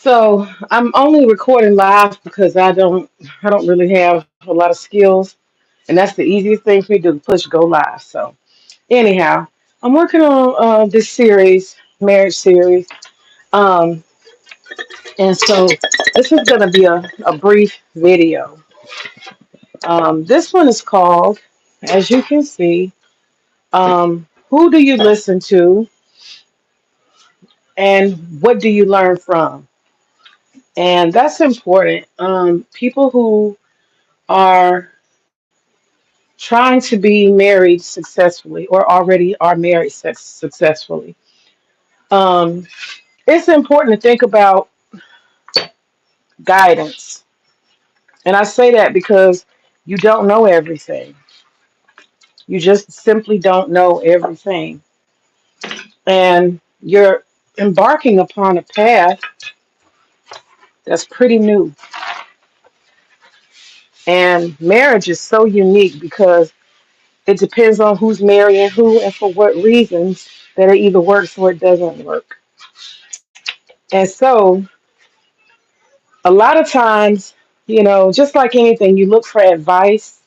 So I'm only recording live because I don't really have a lot of skills, and that's the easiest thing for me to push go live. So anyhow, I'm working on this series, marriage series, um, and so this is going to be a brief video. This one is called, as you can see, "Who do you listen to, and what do you learn from?" And that's important. People who are trying to be married successfully or already are married successfully. Um, it's important to think about guidance. And I say that because you don't know everything. You just simply don't know everything. And you're embarking upon a path that's pretty new. And marriage is so unique because it depends on who's marrying who and for what reasons that it either works or it doesn't work. And so a lot of times, just like anything, you look for advice,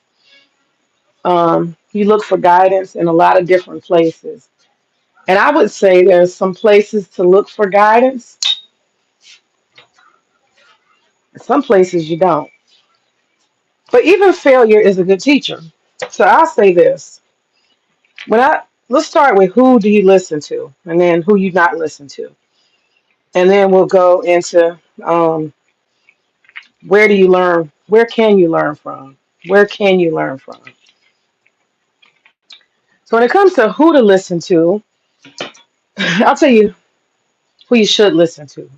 you look for guidance in a lot of different places. And I would say there's some places to look for guidance, and some places you don't. But even failure is a good teacher. So I'll say this. Let's start with who do you listen to, and then who you not listen to. And then we'll go into where do you learn, where can you learn from? Where can you learn from? So when it comes to who to listen to, I'll tell you who you should listen to.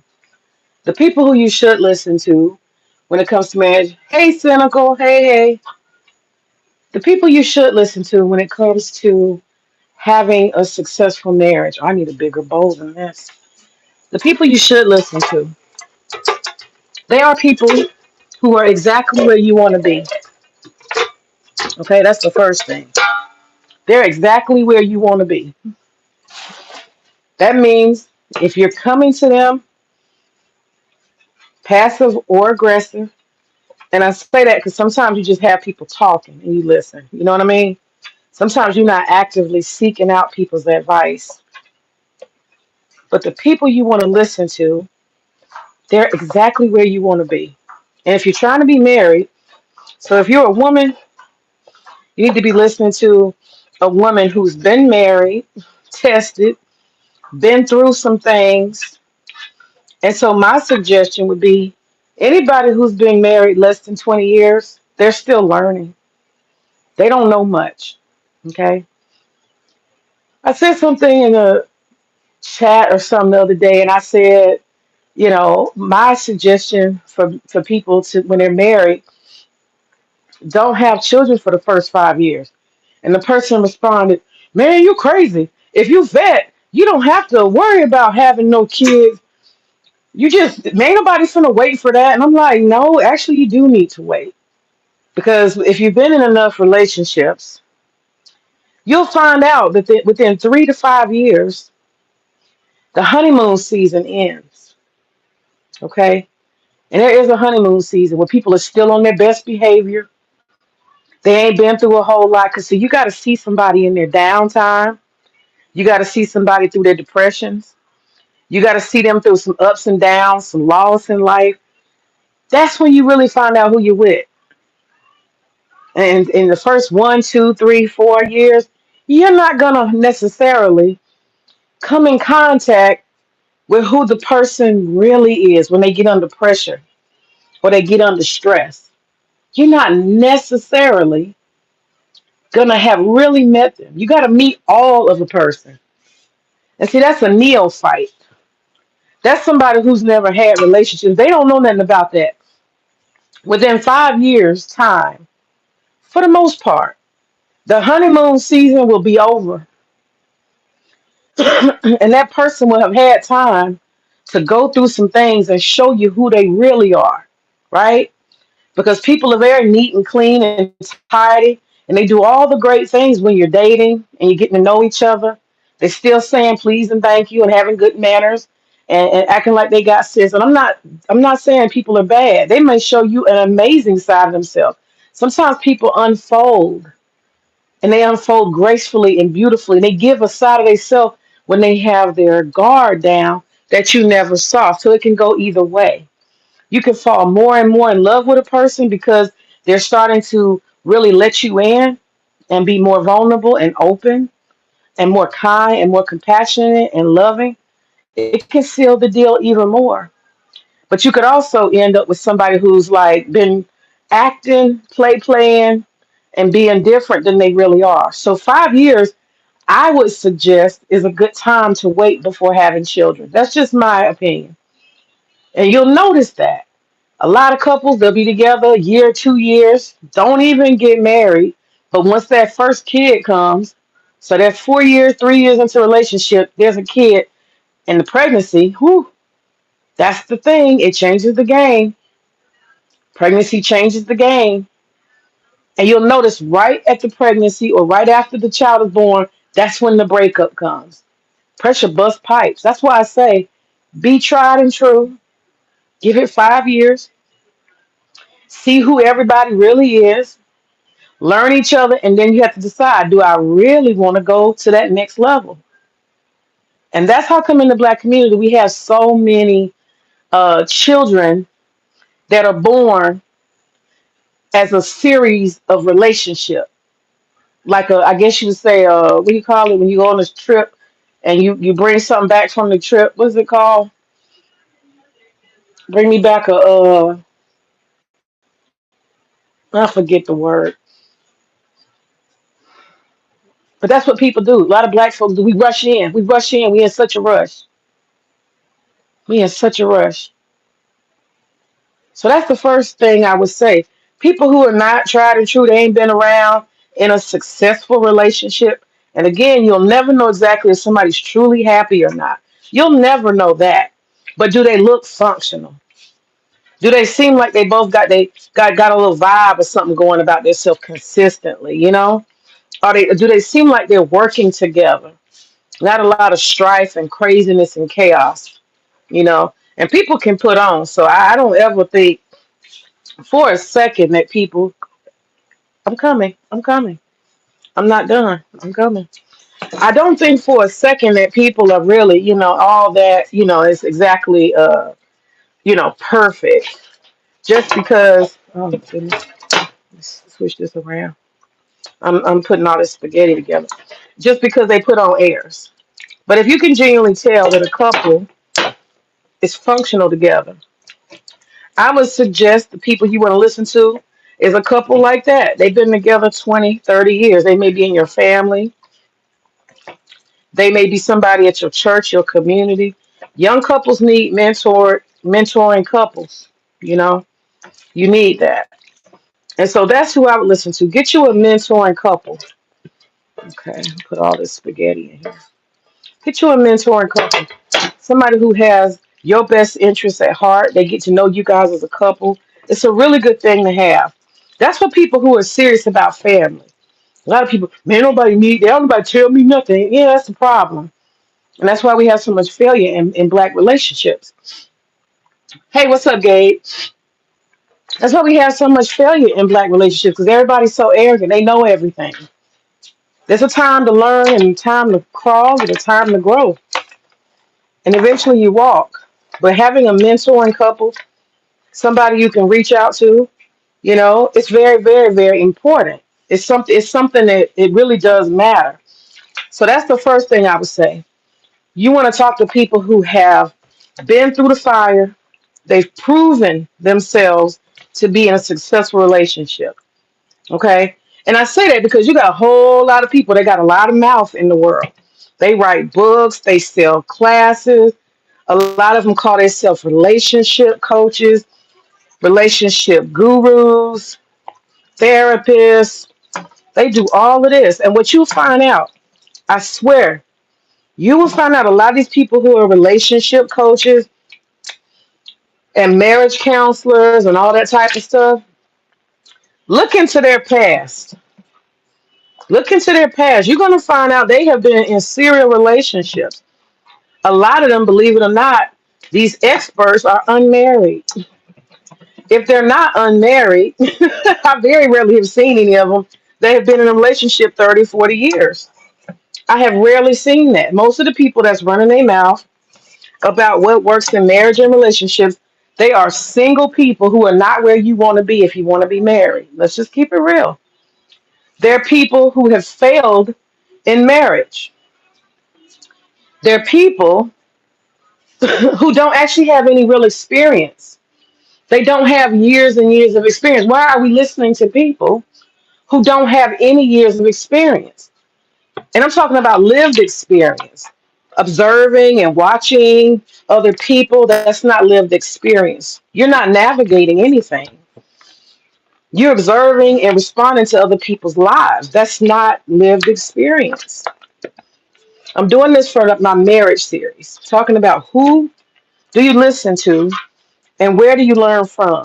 The people who you should listen to when it comes to marriage. Hey, cynical. Hey, hey. The people you should listen to when it comes to having a successful marriage. I need a bigger bowl than this. The people you should listen to. They are people who are exactly where you want to be. Okay, that's the first thing. They're exactly where you want to be. That means if you're coming to them passive or aggressive, and I say that because sometimes you just have people talking and you listen. You know what I mean? Sometimes you're not actively seeking out people's advice, but the people you want to listen to, they're exactly where you want to be. And if you're trying to be married, so if you're a woman, you need to be listening to a woman who's been married, tested, been through some things. And so my suggestion would be anybody who's been married less than 20 years, they're still learning. They don't know much. Okay. I said something in a chat or something the other day, and I said, my suggestion for people to when they're married, don't have children for the first 5 years. And the person responded, "Man, you crazy. If you vet, you don't have to worry about having no kids. You just ain't nobody finna wait for that." And I'm like, no, actually, you do need to wait because if you've been in enough relationships, you'll find out that within 3 to 5 years, the honeymoon season ends. Okay, and there is a honeymoon season where people are still on their best behavior. They ain't been through a whole lot. Cause so you got to see somebody in their downtime. You got to see somebody through their depressions. You got to see them through some ups and downs, some loss in life. That's when you really find out who you're with. And in the first 1, 2, 3, 4 years, you're not gonna necessarily come in contact with who the person really is when they get under pressure or they get under stress. You're not necessarily gonna have really met them. You got to meet all of a person. And see, that's a neophyte. That's somebody who's never had relationships. They don't know nothing about that. Within 5 years' time, for the most part, the honeymoon season will be over. And that person will have had time to go through some things and show you who they really are, right? Because people are very neat and clean and tidy, and they do all the great things when you're dating and you're getting to know each other. They're still saying please and thank you and having good manners. and acting like they got sense. And I'm not saying people are bad. They may show you an amazing side of themselves. Sometimes people unfold, and they unfold gracefully and beautifully. They give a side of themselves when they have their guard down that you never saw. So it can go either way. You can fall more and more in love with a person because they're starting to really let you in and be more vulnerable and open and more kind and more compassionate and loving. It can seal the deal even more. But you could also end up with somebody who's like been acting, playing, and being different than they really are. So 5 years, I would suggest, is a good time to wait before having children. That's just my opinion. And you'll notice that. A lot of couples, they'll be together a year, 2 years, don't even get married. But once that first kid comes, so that's 4 years, 3 years into a relationship, there's a kid and the pregnancy, whew, that's the thing. It changes the game. Pregnancy changes the game. And you'll notice right at the pregnancy or right after the child is born, that's when the breakup comes. Pressure bust pipes. That's why I say be tried and true. Give it 5 years. See who everybody really is. Learn each other. And then you have to decide, do I really want to go to that next level? And that's how come in the black community we have so many children that are born as a series of relationships. Like I guess you would say, what do you call it when you go on this trip and you bring something back from the trip? What's it called? Bring me back I forget the word, but that's what people do. A lot of black folks do. We rush in. We rush in. We in such a rush. We in such a rush. So that's the first thing I would say. People who are not tried and true, they ain't been around in a successful relationship. And again, you'll never know exactly if somebody's truly happy or not. You'll never know that. But do they look functional? Do they seem like they both got a little vibe or something going about themselves consistently? Are they do they seem like they're working together? Not a lot of strife and craziness and chaos. And people can put on. So I don't ever think for a second that people, I'm coming, I'm coming, I'm not done, I'm coming. I don't think for a second that people are really, all that, is exactly, perfect. Just because, oh my goodness, let's switch this around. I'm putting all this spaghetti together. Just because they put on airs. But if you can genuinely tell that a couple is functional together, I would suggest the people you want to listen to is a couple like that. They've been together 20, 30 years. They may be in your family. They may be somebody at your church, your community. Young couples need mentoring couples. You know, you need that. And so that's who I would listen to. Get you a mentoring couple. Okay, put all this spaghetti in here. Get you a mentoring couple. Somebody who has your best interests at heart. They get to know you guys as a couple. It's a really good thing to have. That's for people who are serious about family. A lot of people, man, they don't nobody tell me nothing. Yeah, that's the problem. And that's why we have so much failure in black relationships. Hey, what's up, Gabe? That's why we have so much failure in black relationships because everybody's so arrogant. They know everything. There's a time to learn and a time to crawl and a time to grow. And eventually you walk. But having a mentoring couple, somebody you can reach out to, it's very, very, very important. It's something that it really does matter. So that's the first thing I would say. You want to talk to people who have been through the fire. They've proven themselves to be in a successful relationship. Okay. And I say that because you got a whole lot of people. They got a lot of mouth in the world. They write books. They sell classes. A lot of them call themselves relationship coaches, relationship gurus, therapists. They do all of this. And what you find out, I swear, you will find out a lot of these people who are relationship coaches and marriage counselors and all that type of stuff. Look into their past. Look into their past. You're going to find out they have been in serial relationships. A lot of them, believe it or not, These experts are unmarried. If they're not unmarried, I very rarely have seen any of them. They have been in a relationship 30, 40 years. I have rarely seen that. Most of the people that's running their mouth about what works in marriage and relationships, they are single people who are not where you want to be if you want to be married. Let's just keep it real. They're people who have failed in marriage. They're people who don't actually have any real experience. They don't have years and years of experience. Why are we listening to people who don't have any years of experience? And I'm talking about lived experience, observing and watching other people. That's not lived experience. You're not navigating anything. You're observing and responding to other people's lives. That's not lived experience. I'm doing this for my marriage series, talking about who do you listen to and where do you learn from.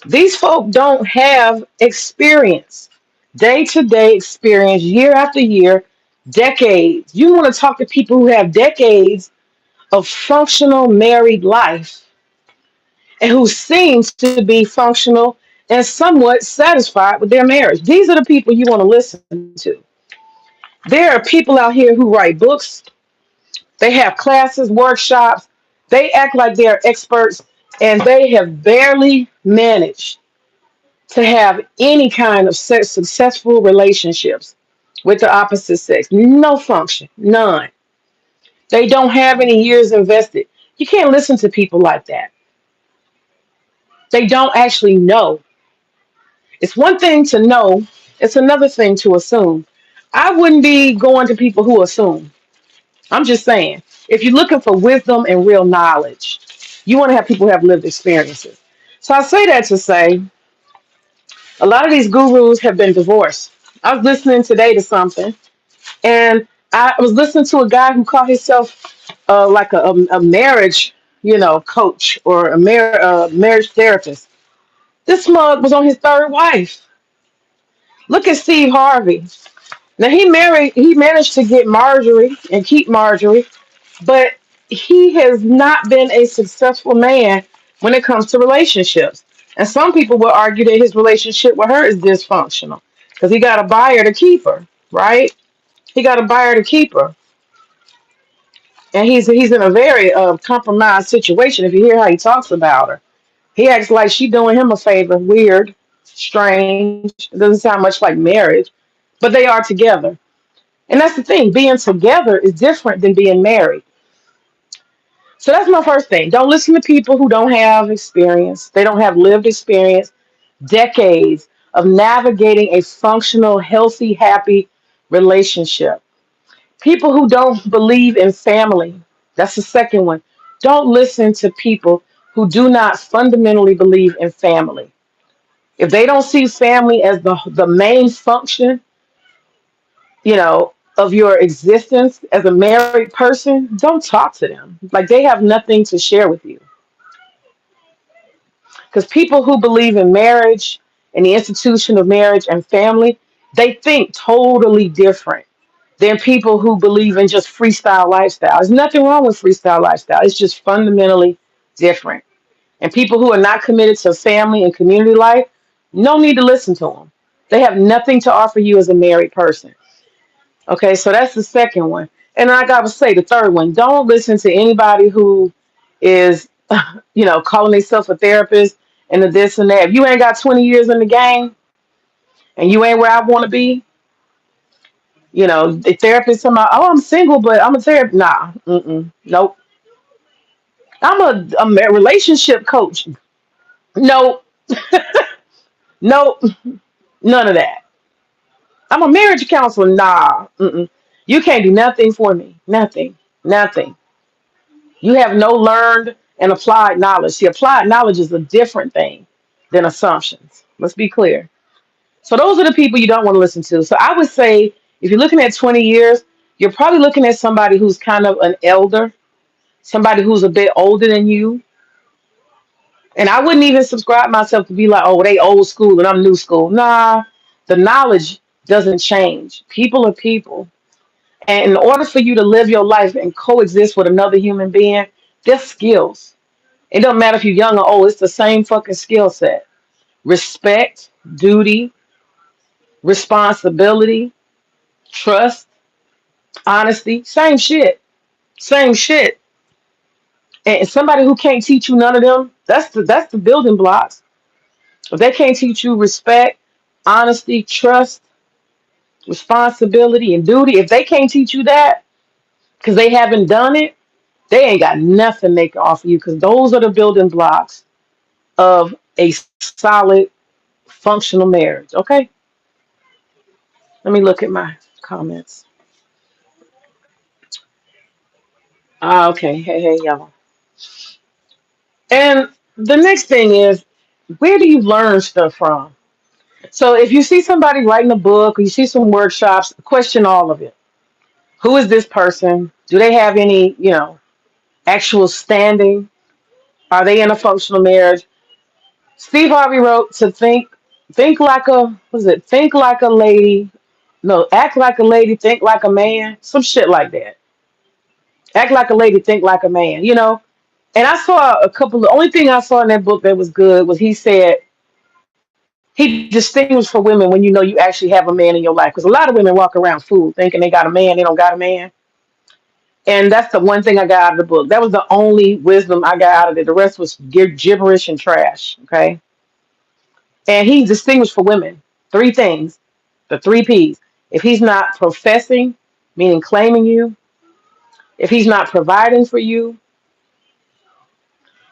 These folk don't have experience, day to day experience, year after year, decades. You want to talk to people who have decades of functional married life and who seems to be functional and somewhat satisfied with their marriage. These are the people you want to listen to. There are people out here who write books, they have classes, workshops, they act like they're experts, and they have barely managed to have any kind of successful relationships with the opposite sex. No function, none. They don't have any years invested. You can't listen to people like that. They don't actually know. It's one thing to know, it's another thing to assume. I wouldn't be going to people who assume. I'm just saying, if you're looking for wisdom and real knowledge, you want to have people who have lived experiences. So I say that to say a lot of these gurus have been divorced. I was listening today to something, and I was listening to a guy who called himself like a marriage, coach or a marriage therapist. This mug was on his third wife. Look at Steve Harvey. Now he managed to get Marjorie and keep Marjorie, but he has not been a successful man when it comes to relationships. And some people will argue that his relationship with her is dysfunctional because he got a buyer to keep her, right? He got a buyer to keep her, and he's in a very compromised situation. If you hear how he talks about her, he acts like she doing him a favor. Weird, strange. It doesn't sound much like marriage, but they are together. And that's the thing. Being together is different than being married. So that's my first thing. Don't listen to people who don't have experience. They don't have lived experience, decades of navigating a functional, healthy, happy relationship. People who don't believe in family. That's the second one. Don't listen to people who do not fundamentally believe in family. If they don't see family as the main function, of your existence as a married person, don't talk to them. Like they have nothing to share with you. Because people who believe in marriage and the institution of marriage and family, they think totally different than people who believe in just freestyle lifestyle. There's nothing wrong with freestyle lifestyle. It's just fundamentally different. And people who are not committed to family and community life, no need to listen to them. They have nothing to offer you as a married person. Okay, so that's the second one. And like I would say, the third one, don't listen to anybody who is, calling themselves a therapist and the this and that. If you ain't got 20 years in the game and you ain't where I want to be, the therapist, somebody, oh, I'm single, but I'm a therapist. Nah, nope. I'm a relationship coach. Nope, nope, none of that. I'm a marriage counselor. Nah, you can't do nothing for me. Nothing, nothing. You have no learned and applied knowledge. See, applied knowledge is a different thing than assumptions. Let's be clear. So those are the people you don't want to listen to. So I would say if you're looking at 20 years, you're probably looking at somebody who's kind of an elder, somebody who's a bit older than you. And I wouldn't even subscribe myself to be like, oh, they old school and I'm new school. Nah, the knowledge doesn't change. People are people. And in order for you to live your life and coexist with another human being, there's skills. It don't matter if you're young or old, it's the same fucking skill set. Respect, duty, responsibility, trust, honesty, same shit. Same shit. And somebody who can't teach you none of them, that's the building blocks. If they can't teach you respect, honesty, trust, responsibility, and duty, if they can't teach you that because they haven't done it, they ain't got nothing they can offer you because those are the building blocks of a solid, functional marriage. Okay? Let me look at my comments. Okay. Hey, hey, y'all. And the next thing is, where do you learn stuff from? So if you see somebody writing a book or you see some workshops, question all of it. Who is this person? Do they have any, actual standing? Are they in a functional marriage? Steve Harvey wrote to think like a, what is it? Think like a lady. No, act like a lady, think like a man. Some shit like that. Act like a lady, think like a man. And I saw a couple. The only thing I saw in that book that was good was he said he distinguished for women when you know you actually have a man in your life. Because a lot of women walk around fooled, thinking they got a man, they don't got a man. And that's the one thing I got out of the book. That was the only wisdom I got out of it. The rest was gibberish and trash. Okay. And he distinguished for women three things, the three P's. If he's not professing, meaning claiming you, if he's not providing for you,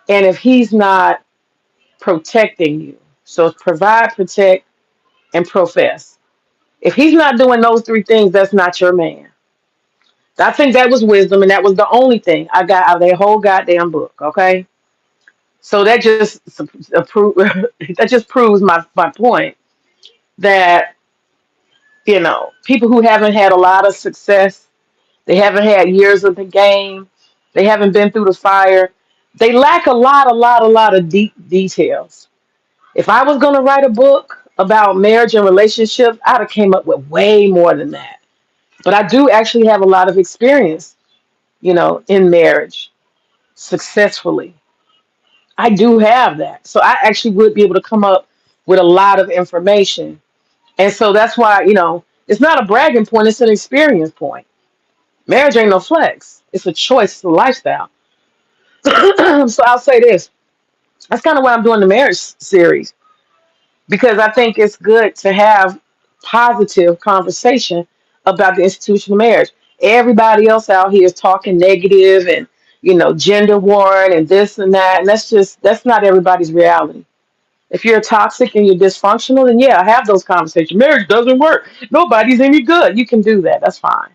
and if he's not protecting you. So it's provide, protect, and profess. If he's not doing those three things, that's not your man. I think that was wisdom, and that was the only thing I got out of that whole goddamn book. Okay, so that just proves my point that people who haven't had a lot of success, they haven't had years of the game, they haven't been through the fire, they lack a lot of deep details. If I was gonna write a book about marriage and relationships, I'd have came up with way more than that. But I do actually have a lot of experience, in marriage successfully. I do have that. So I actually would be able to come up with a lot of information. And so that's why, it's not a bragging point, it's an experience point. Marriage ain't no flex. It's a choice, it's a lifestyle. So I'll say this. That's kind of why I'm doing the marriage series because I think it's good to have positive conversation about the institution of marriage. Everybody else out here is talking negative and gender war and this and that, and that's not everybody's reality. If you're toxic and you're dysfunctional, then yeah, have those conversations. Marriage doesn't work. Nobody's any good. You can do that. That's fine.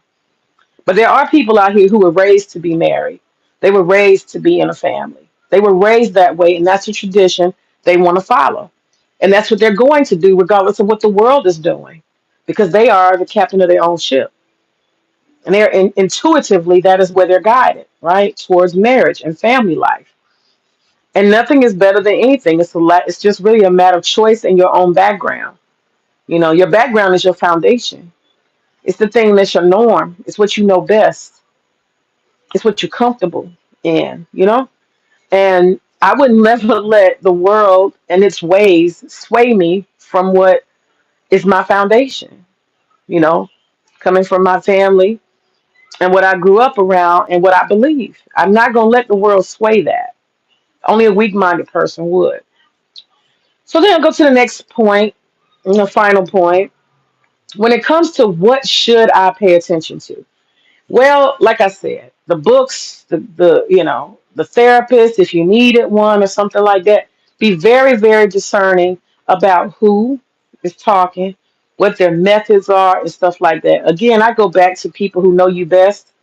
But there are people out here who were raised to be married. They were raised to be in a family. They were raised that way, and that's a tradition they want to follow. And that's what they're going to do, regardless of what the world is doing, because they are the captain of their own ship. And intuitively, that is where they're guided, right? Towards marriage and family life. And nothing is better than anything. It's just really a matter of choice and your own background. Your background is your foundation. It's the thing that's your norm. It's what you know best. It's what you're comfortable in. And I would never let the world and its ways sway me from what is my foundation, you know, coming from my family and what I grew up around and what I believe. I'm not going to let the world sway that. Only a weak minded person would. So then I'll go to the next point, the final point. When it comes to what should I pay attention to? Well, like I said, the books, the therapist, if you needed one or something like that, be very, very discerning about who is talking, what their methods are, and stuff like that. Again, I go back to people who know you best.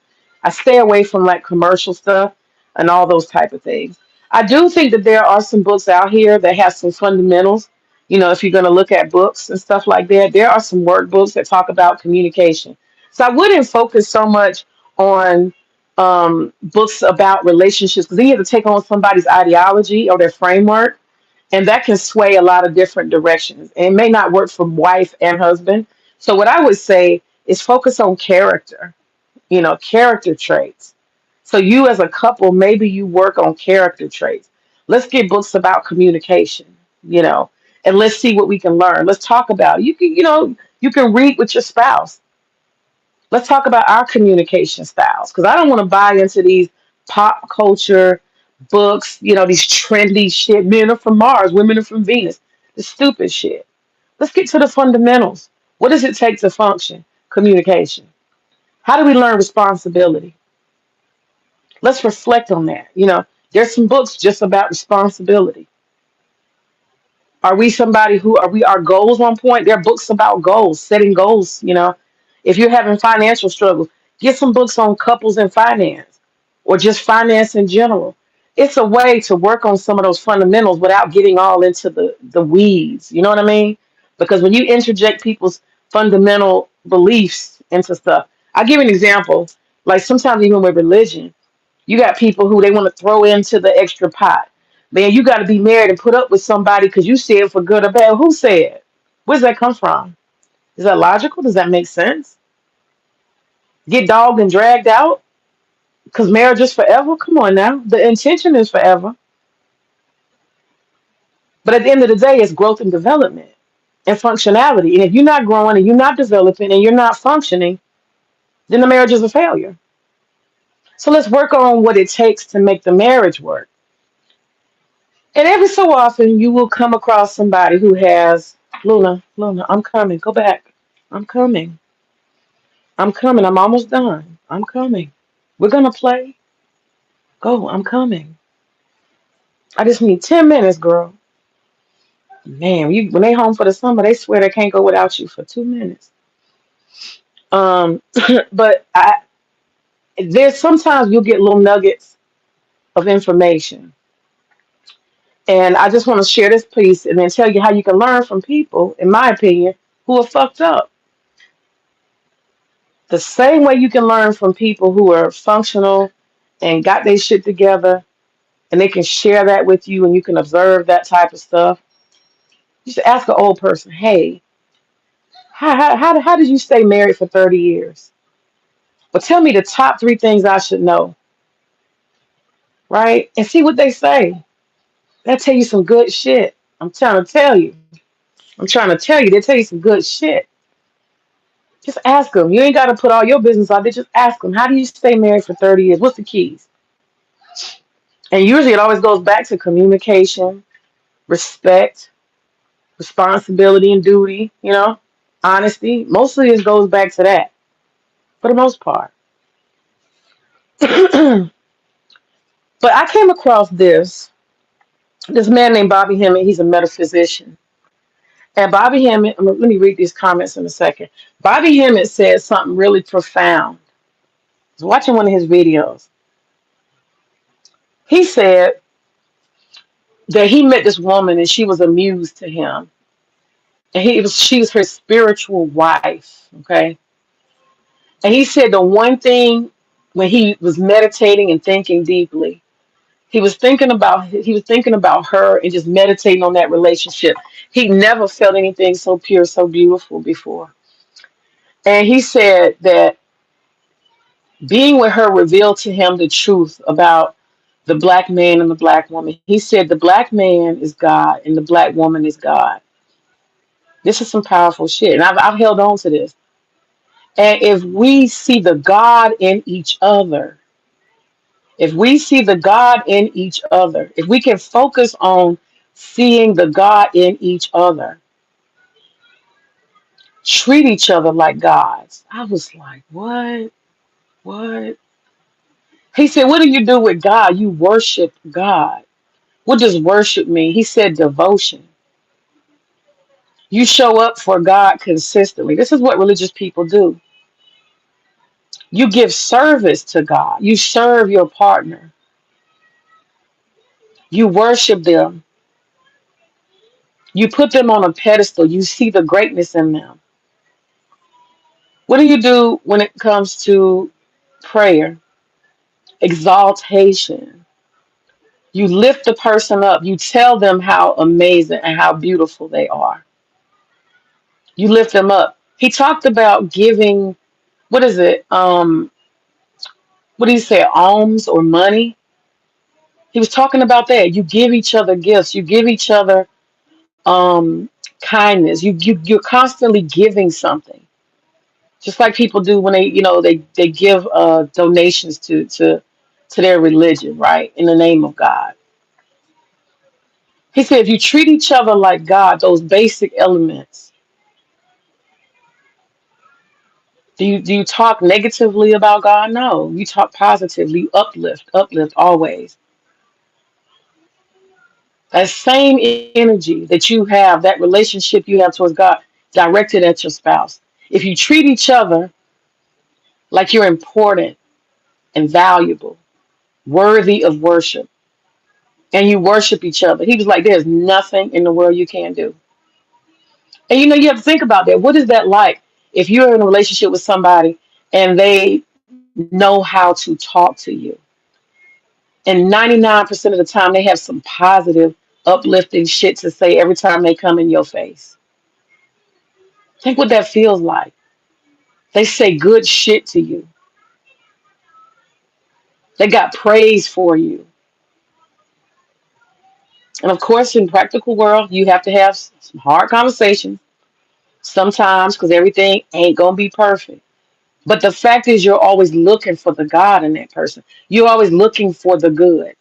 I stay away from like commercial stuff and all those type of things. I do think that there are some books out here that have some fundamentals. If you're going to look at books and stuff like that, there are some workbooks that talk about communication. So I wouldn't focus so much on books about relationships because then you have to take on somebody's ideology or their framework, and that can sway a lot of different directions. And it may not work for wife and husband. So what I would say is focus on character. character traits. So you as a couple, maybe you work on character traits. Let's get books about communication, you know, and let's see what we can learn. Let's talk about it. You can read with your spouse. Let's talk about our communication styles because I don't want to buy into these pop culture books, these trendy shit. Men are from Mars, women are from Venus. The stupid shit. Let's get to the fundamentals. What does it take to function? Communication. How do we learn responsibility? Let's reflect on that. There's some books just about responsibility. Are we somebody who are we our goals on point? There are books about goals, setting goals. If you're having financial struggles, get some books on couples and finance or just finance in general. It's a way to work on some of those fundamentals without getting all into the weeds. You know what I mean? Because when you interject people's fundamental beliefs into stuff, I'll give you an example. Like sometimes even with religion, you got people who they want to throw into the extra pot. Man, you got to be married and put up with somebody because you said for good or bad. Who said? Where does that come from? Is that logical? Does that make sense? Get dogged and dragged out because marriage is forever? Come on now. The intention is forever. But at the end of the day, it's growth and development and functionality. And if you're not growing and you're not developing and you're not functioning, then the marriage is a failure. So let's work on what it takes to make the marriage work. And every so often, you will come across somebody who has, Luna, I'm coming. Go back. I'm coming. I'm coming. I'm almost done. I'm coming. We're going to play. Go. I'm coming. I just need 10 minutes, girl. Man, when they home for the summer, they swear they can't go without you for 2 minutes. Um, but there's sometimes you'll get little nuggets of information. And I just want to share this piece and then tell you how you can learn from people, in my opinion, who are fucked up. The same way you can learn from people who are functional and got their shit together and they can share that with you and you can observe that type of stuff. You should ask an old person, hey, how did you stay married for 30 years? But tell me the top three things I should know, right? And see what they say. They'll tell you some good shit. I'm trying to tell you. I'm trying to tell you, they'll tell you some good shit. Just ask them. You ain't got to put all your business out there. Just ask them, how do you stay married for 30 years? What's the keys? And usually it always goes back to communication, respect, responsibility and duty, honesty. Mostly it goes back to that for the most part. But I came across this man named Bobby Hemmett. He's a metaphysician. And Bobby Hemmett, let me read these comments in a second. Bobby Hemmett said something really profound. I was watching one of his videos. He said that he met this woman and she was a muse to him. And she was her spiritual wife. Okay. And he said the one thing when he was meditating and thinking deeply, he was thinking about her and just meditating on that relationship. He never felt anything so pure, so beautiful before. And he said that being with her revealed to him the truth about the black man and the black woman. He said the black man is God and the black woman is God. This is some powerful shit. And I've held on to this. And if we see the God in each other, if we see the God in each other, if we can focus on seeing the God in each other, treat each other like gods. I was like, what? What? He said, what do you do with God? You worship God. What does worship mean? He said devotion. You show up for God consistently. This is what religious people do. You give service to God. You serve your partner. You worship them. You put them on a pedestal. You see the greatness in them. What do you do when it comes to prayer? Exaltation. You lift the person up. You tell them how amazing and how beautiful they are. You lift them up. He talked about giving, what is it? what did he say, alms or money? He was talking about that. You give each other gifts. You give each other um, kindness. You're constantly giving something, just like people do when they give donations to their religion, right? In the name of God. He said, if you treat each other like God, those basic elements. Do you talk negatively about God? No, you talk positively. You uplift always. That same energy that you have, that relationship you have towards God, directed at your spouse. If you treat each other like you're important and valuable, worthy of worship, and you worship each other, he was like, there's nothing in the world you can't do. And you have to think about that. What is that like if you're in a relationship with somebody and they know how to talk to you? And 99% of the time, they have some positive, uplifting shit to say every time they come in your face. Think what that feels like. They say good shit to you. They got praise for you. And of course, in practical world, you have to have some hard conversations sometimes because everything ain't gonna be perfect. But the fact is, you're always looking for the God in that person. You're always looking for the good.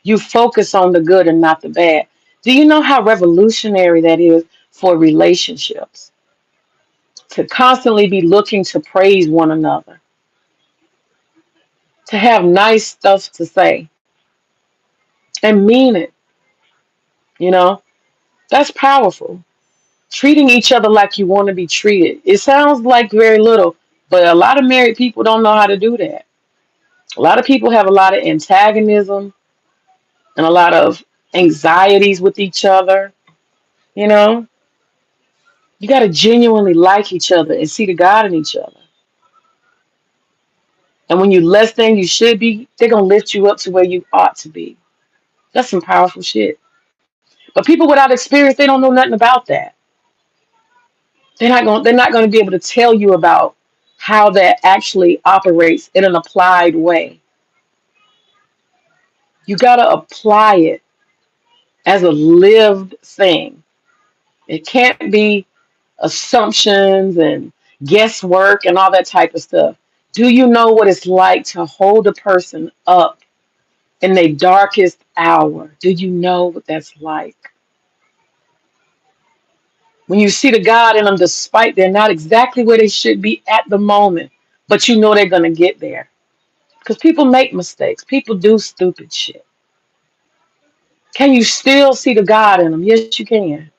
You focus on the good and not the bad. Do you know how revolutionary that is for relationships? To constantly be looking to praise one another, to have nice stuff to say and mean it, you know? That's powerful. Treating each other like you want to be treated. It sounds like very little, but a lot of married people don't know how to do that. A lot of people have a lot of antagonism and a lot of anxieties with each other, you know? You got to genuinely like each other and see the God in each other. And when you're less than you should be, they're going to lift you up to where you ought to be. That's some powerful shit. But people without experience, they don't know nothing about that. They're not going to be able to tell you about how that actually operates in an applied way. You got to apply it as a lived thing. It can't be assumptions and guesswork and all that type of stuff. Do you know what it's like to hold a person up in their darkest hour? Do you know what that's like? When you see the God in them, despite they're not exactly where they should be at the moment, but you know they're going to get there. Because people make mistakes, people do stupid shit. Can you still see the God in them? Yes, you can.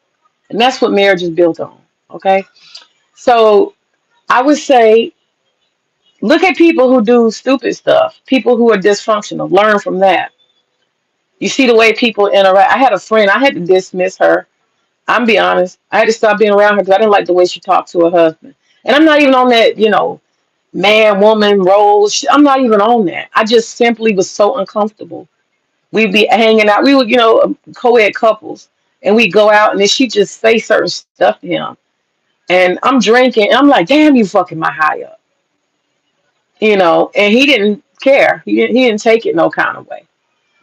And that's what marriage is built on. Okay. So I would say, look at people who do stupid stuff, people who are dysfunctional, learn from that. You see the way people interact. I had a friend, I had to dismiss her. I'm be honest. I had to stop being around her because I didn't like the way she talked to her husband. And I'm not even on that, man, woman role. I'm not even on that. I just simply was so uncomfortable. We'd be hanging out. We would, co-ed couples, and we'd go out, and then she'd just say certain stuff to him. And I'm drinking, and I'm like, damn, you fucking my high up. And he didn't care. He didn't take it no kind of way.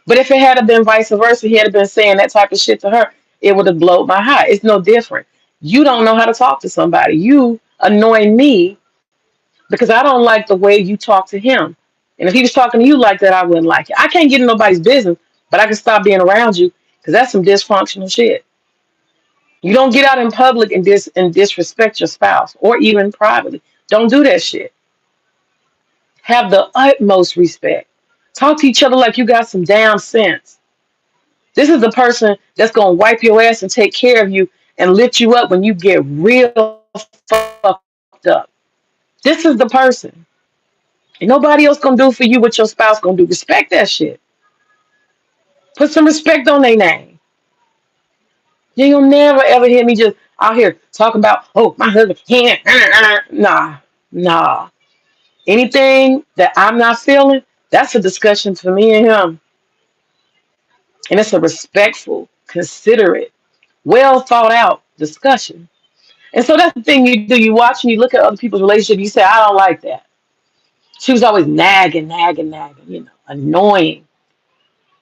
But if it had been vice versa, he had been saying that type of shit to her, it would have blowed my high. It's no different. You don't know how to talk to somebody. You annoy me because I don't like the way you talk to him. And if he was talking to you like that, I wouldn't like it. I can't get in nobody's business, but I can stop being around you because that's some dysfunctional shit. You don't get out in public and disrespect your spouse or even privately. Don't do that shit. Have the utmost respect. Talk to each other like you got some damn sense. This is the person that's gonna wipe your ass and take care of you and lift you up when you get real fucked up. This is the person. And nobody else gonna do for you what your spouse gonna do. Respect that shit. Put some respect on their name. You'll never ever hear me just out here talking about, oh, my husband can't. Nah, nah. Anything that I'm not feeling, that's a discussion for me and him. And it's a respectful, considerate, well thought out discussion. And so that's the thing you do. You watch and you look at other people's relationship. You say, I don't like that. She was always nagging, nagging, nagging, annoying.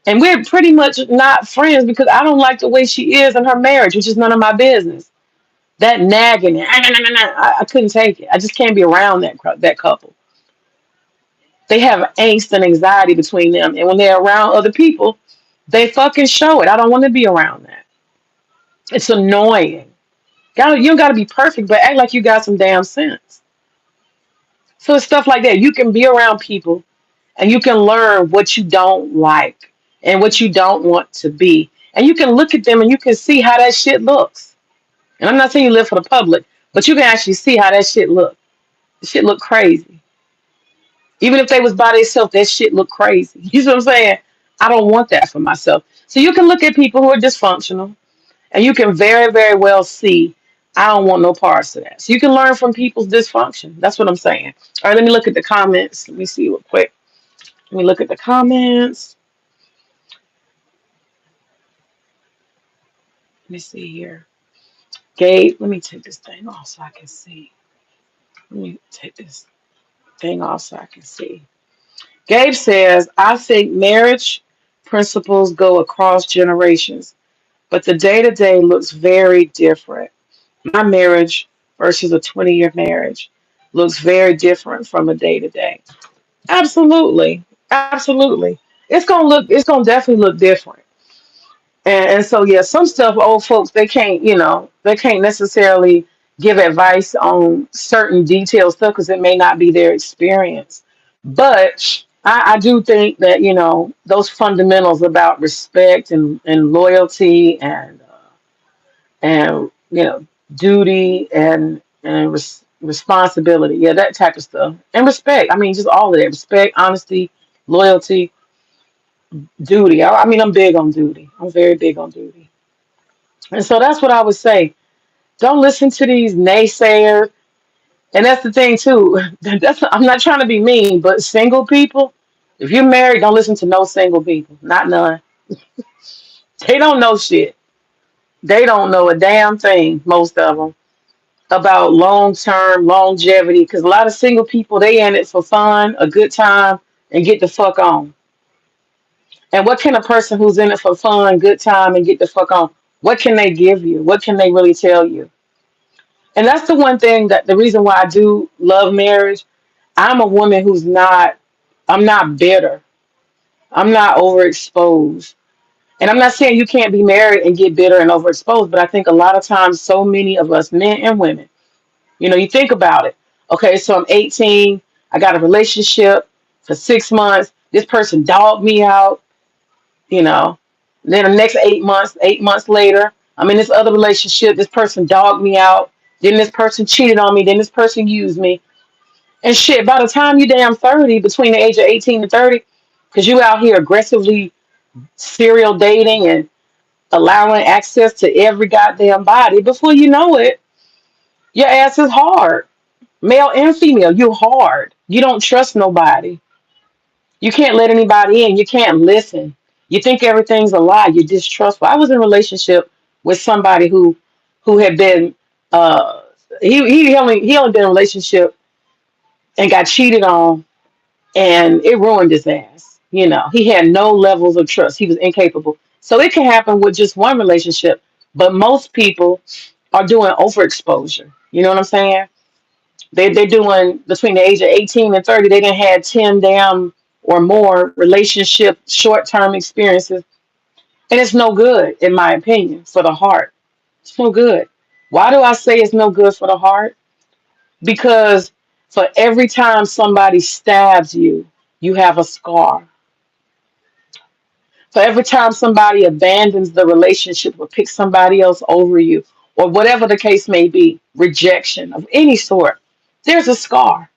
And we're pretty much not friends because I don't like the way she is in her marriage, which is none of my business. That nagging, I couldn't take it. I just can't be around that couple. They have angst and anxiety between them, and when they're around other people, they fucking show it. I don't want to be around that. It's annoying. You don't got to be perfect, but act like you got some damn sense. So it's stuff like that. You can be around people and you can learn what you don't like and what you don't want to be. And you can look at them and you can see how that shit looks. And I'm not saying you live for the public, but you can actually see how that shit look. The shit look crazy. Even if they was by themselves, that shit look crazy. You see what I'm saying? I don't want that for myself. So you can look at people who are dysfunctional and you can very, very well see I don't want no parts of that. So you can learn from people's dysfunction. That's what I'm saying. All right, let me look at the comments. Let me see real quick. Let me look at the comments. Let me see here. Gabe, let me take this thing off so I can see. Let me take this thing off so I can see. Gabe says, I think marriage principles go across generations, but the day to day looks very different. My marriage versus a 20-year marriage looks very different from a day to day. Absolutely. Absolutely. It's gonna definitely look different. And so yeah, some stuff old folks they can't necessarily give advice on certain detailed stuff because it may not be their experience. But I do think that those fundamentals about respect and loyalty and duty and responsibility, yeah, that type of stuff, and respect. I mean, just all of that: respect, honesty, loyalty, duty. I mean, I'm big on duty. I'm very big on duty. And so that's what I would say. Don't listen to these naysayers. And that's the thing too. I'm not trying to be mean, but single people, if you're married, don't listen to no single people. Not none. They don't know shit. They don't know a damn thing, most of them, about long term longevity. Because a lot of single people, they in it for fun, a good time, and get the fuck on. And what can a person who's in it for fun, good time, and get the fuck on? What can they give you? What can they really tell you? And that's the one thing that the reason why I do love marriage. I'm a woman I'm not bitter. I'm not overexposed. And I'm not saying you can't be married and get bitter and overexposed, but I think a lot of times, so many of us, men and women, you think about it. Okay, so I'm 18. I got a relationship for 6 months. This person dogged me out, you know. Then the next 8 months, 8 months later, I'm in this other relationship. This person dogged me out. Then this person cheated on me. Then this person used me. And shit, by the time you damn 30, between the age of 18 and 30, because you out here aggressively serial dating and allowing access to every goddamn body, before you know it, your ass is hard. Male and female, you hard. You don't trust nobody. You can't let anybody in. You can't listen. You think everything's a lie. You're distrustful. I was in a relationship with somebody who had been he only been in a relationship and got cheated on, and it ruined his ass. He had no levels of trust. He was incapable. So it can happen with just one relationship, but most people are doing overexposure. You know what I'm saying? They're doing between the age of 18 and 30. They done had 10 damn or more relationship short term experiences, and it's no good, in my opinion, for the heart. It's no good. Why do I say it's no good for the heart? Because for every time somebody stabs you, you have a scar. For every time somebody abandons the relationship or picks somebody else over you, or whatever the case may be, rejection of any sort, there's a scar.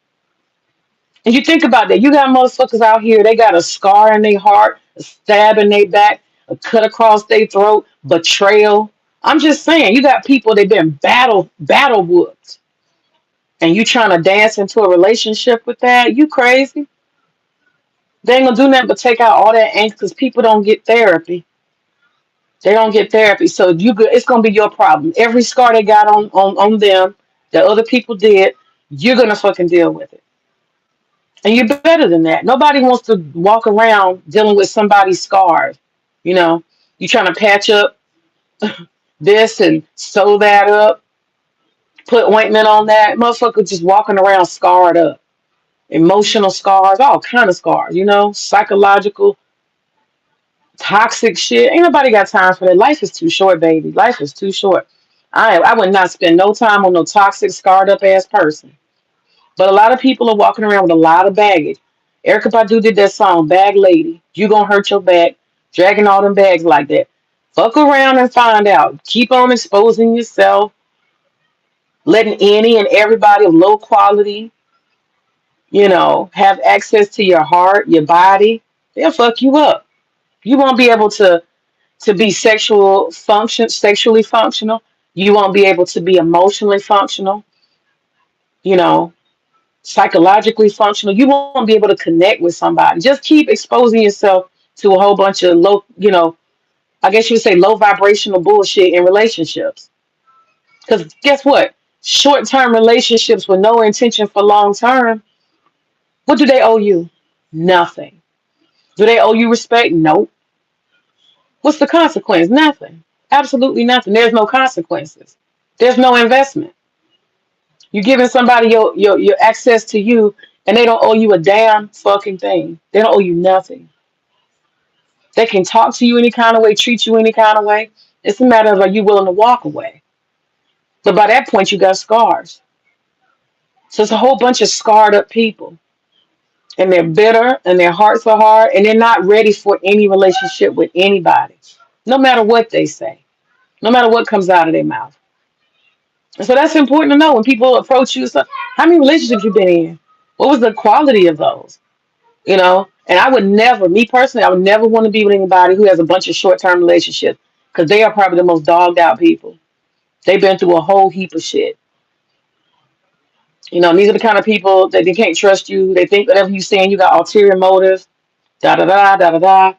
And you think about that. You got motherfuckers out here, they got a scar in their heart, a stab in their back, a cut across their throat, betrayal. I'm just saying, you got people that been battle whooped. And you trying to dance into a relationship with that? You crazy. They ain't gonna do nothing but take out all that angst because people don't get therapy. They don't get therapy. So it's gonna be your problem. Every scar they got on them that other people did, you're gonna fucking deal with it. And you're better than that. Nobody wants to walk around dealing with somebody's scars. You know, you trying to patch up this and sew that up, put ointment on that. Motherfucker just walking around scarred up. Emotional scars, all kind of scars, psychological, toxic shit. Ain't nobody got time for that. Life is too short, baby. Life is too short. I would not spend no time on no toxic, scarred up ass person. But a lot of people are walking around with a lot of baggage. Erica Badu did that song, Bag Lady. You gonna hurt your back, dragging all them bags like that. Fuck around and find out. Keep on exposing yourself, letting any and everybody of low quality, have access to your heart, your body. They'll fuck you up. You won't be able to be sexually functional. You won't be able to be emotionally functional, you know, psychologically functional. You won't be able to connect with somebody. Just keep exposing yourself to a whole bunch of low, I guess you would say low vibrational bullshit in relationships. Because guess what? Short term relationships with no intention for long term, what do they owe you? Nothing. Do they owe you respect? Nope. What's the consequence? Nothing. Absolutely nothing. There's no consequences. There's no investment. You're giving somebody your access to you, and they don't owe you a damn fucking thing. They don't owe you nothing. They can talk to you any kind of way, treat you any kind of way. It's a matter of, are you willing to walk away? But by that point, you got scars. So it's a whole bunch of scarred up people, and they're bitter, and their hearts are hard, and they're not ready for any relationship with anybody, no matter what they say, no matter what comes out of their mouth. And so that's important to know when people approach you. So, how many relationships you been in? What was the quality of those? And I would never, me personally, I would never want to be with anybody who has a bunch of short-term relationships, because they are probably the most dogged out people. They've been through a whole heap of shit. And these are the kind of people that they can't trust you. They think whatever you're saying, you got ulterior motives. Da da da da da da.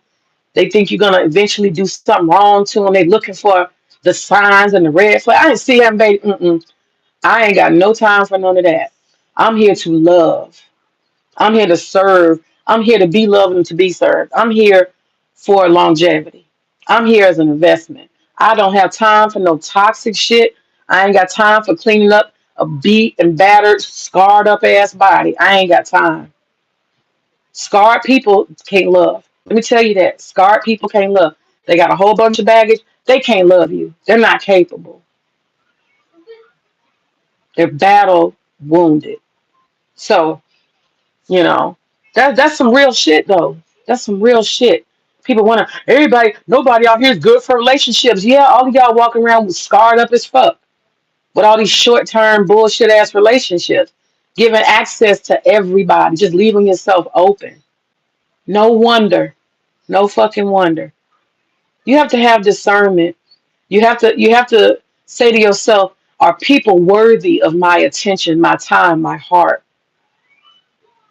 They think you're gonna eventually do something wrong to them. They're looking for the signs and the red flag. I didn't see that, baby. Mm-mm. I ain't got no time for none of that. I'm here to love. I'm here to serve. I'm here to be loved and to be served. I'm here for longevity. I'm here as an investment. I don't have time for no toxic shit. I ain't got time for cleaning up a beat and battered, scarred up ass body. I ain't got time. Scarred people can't love. Let me tell you that. Scarred people can't love. They got a whole bunch of baggage. They can't love you. They're not capable. They're battle wounded. So, You know, that's some real shit though. That's some real shit. People want to. Nobody out here is good for relationships. Yeah, all of y'all walking around with scarred up as fuck with all these short term bullshit ass relationships, giving access to everybody, just leaving yourself open. No wonder, no fucking wonder. You have to have discernment. You have to say to yourself, are people worthy of my attention, my time, my heart,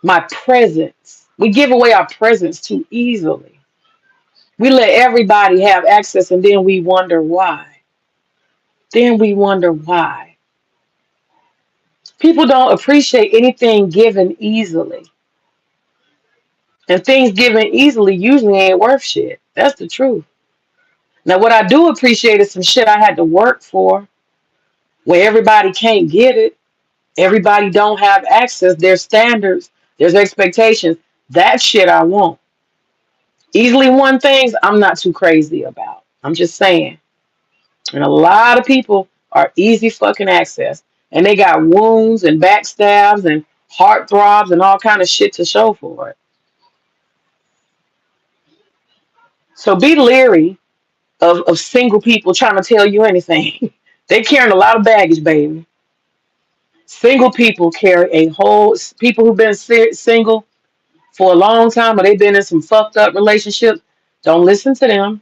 my presence? We give away our presence too easily. We let everybody have access, and then we wonder why. Then we wonder why. People don't appreciate anything given easily. And things given easily usually ain't worth shit. That's the truth. Now, what I do appreciate is some shit I had to work for, where everybody can't get it. Everybody don't have access. There's standards. There's expectations. That shit I want. Easily won things, I'm not too crazy about. I'm just saying. And a lot of people are easy fucking access. And they got wounds and backstabs and heart throbs and all kind of shit to show for it. So be leery of single people trying to tell you anything. They carrying a lot of baggage, baby. Single people carry a whole people who've been single for a long time, or they've been in some fucked up relationships. Don't listen to them.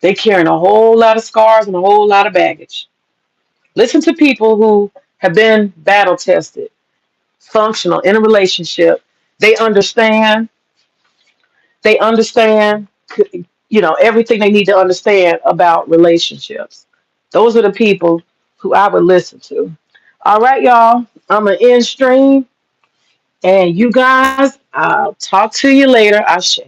They carrying a whole lot of scars and a whole lot of baggage. Listen to people who have been battle tested, functional in a relationship. They understand. They understand, everything they need to understand about relationships. Those are the people who I would listen to. All right, y'all. I'm gonna end stream. And you guys, I'll talk to you later. Ashe.